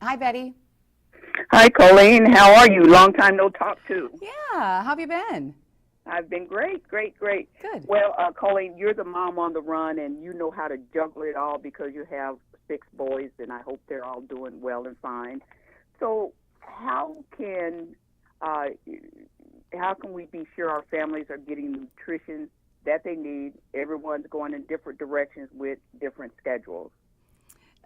Hi, Betty. Hi, Colleen. How are you? Long time no talk to. Yeah, how have you been? I've been great, great, great. Good. Well, Colleen, you're the mom on the run, and you know how to juggle it all because you have 6 boys, and I hope they're all doing well and fine. So, uh, how can we be sure our families are getting nutrition that they need? Everyone's going in different directions with different schedules.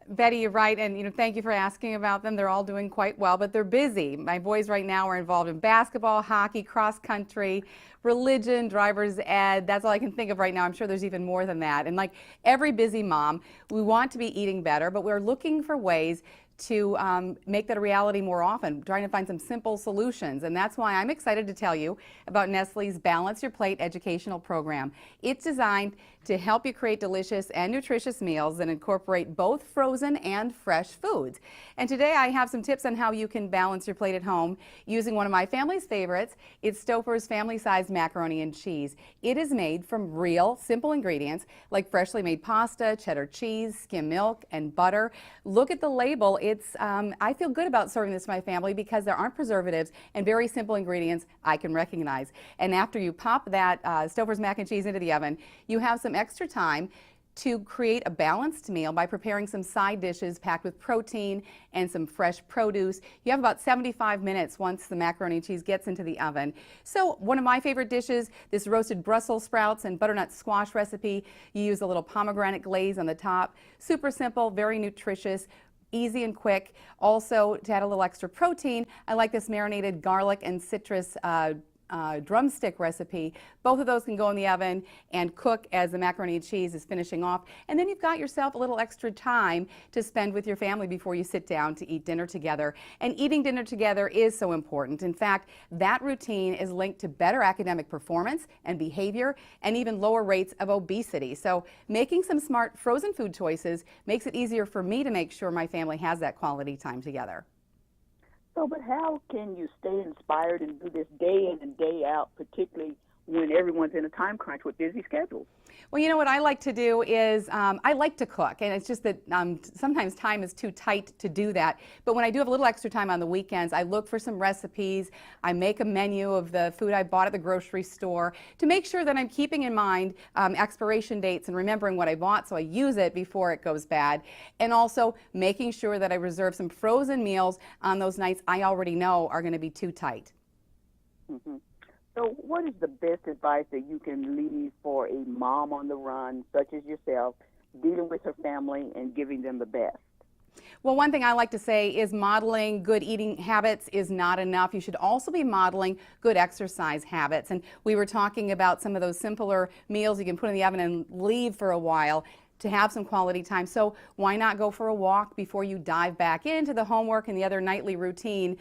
Betty, you're right, and thank you for asking about them. They're all doing quite well, but they're busy. My boys right now are involved in basketball, hockey, cross country, religion, driver's ed. That's all I can think of right now. I'm sure there's even more than that. And like every busy mom, we want to be eating better, but we're looking for ways to make that a reality more often, trying to find some simple solutions. And that's why I'm excited to tell you about Nestle's Balance Your Plate educational program. It's designed to help you create delicious and nutritious meals that incorporate both frozen and fresh foods. And today I have some tips on how you can balance your plate at home using one of my family's favorites. It's Stouffer's family-sized macaroni and cheese. It is made from real, simple ingredients like freshly made pasta, cheddar cheese, skim milk, and butter. Look at the label. I feel good about serving this to my family because there aren't preservatives and very simple ingredients I can recognize. And after you pop that Stouffer's mac and cheese into the oven, you have some extra time to create a balanced meal by preparing some side dishes packed with protein and some fresh produce. You have about 75 minutes once the macaroni and cheese gets into the oven. So one of my favorite dishes, this roasted Brussels sprouts and butternut squash recipe. You use a little pomegranate glaze on the top. Super simple, very nutritious, easy and quick. Also, to add a little extra protein, I like this marinated garlic and citrus drumstick recipe. Both of those can go in the oven and cook as the macaroni and cheese is finishing off. And then you've got yourself a little extra time to spend with your family before you sit down to eat dinner together. And eating dinner together is so important. In fact, that routine is linked to better academic performance and behavior and even lower rates of obesity. So making some smart frozen food choices makes it easier for me to make sure my family has that quality time together. So, but how can you stay inspired and do this day in and day out, particularly when everyone's in a time crunch with busy schedules? Well, you know what I like to do is I like to cook, and it's just that sometimes time is too tight to do that. But when I do have a little extra time on the weekends, I look for some recipes. I make a menu of the food I bought at the grocery store to make sure that I'm keeping in mind expiration dates and remembering what I bought so I use it before it goes bad. And also making sure that I reserve some frozen meals on those nights I already know are going to be too tight. Mm-hmm. So what is the best advice that you can leave for a mom on the run, such as yourself, dealing with her family and giving them the best? Well, one thing I like to say is modeling good eating habits is not enough. You should also be modeling good exercise habits. And we were talking about some of those simpler meals you can put in the oven and leave for a while to have some quality time. So why not go for a walk before you dive back into the homework and the other nightly routine?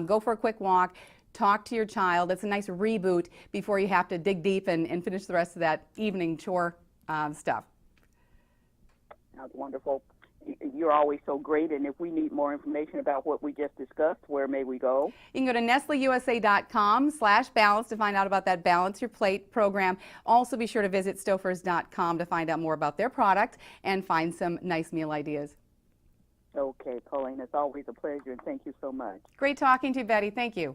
Go for a quick walk. Talk to your child. It's a nice reboot before you have to dig deep and finish the rest of that evening chore stuff. That's wonderful. You're always so great, and if we need more information about what we just discussed, where may we go? You can go to nestleusa.com/balance to find out about that Balance Your Plate program. Also be sure to visit stouffers.com to find out more about their product and find some nice meal ideas. Okay, Colleen, it's always a pleasure, and thank you so much. Great talking to you, Betty. Thank you.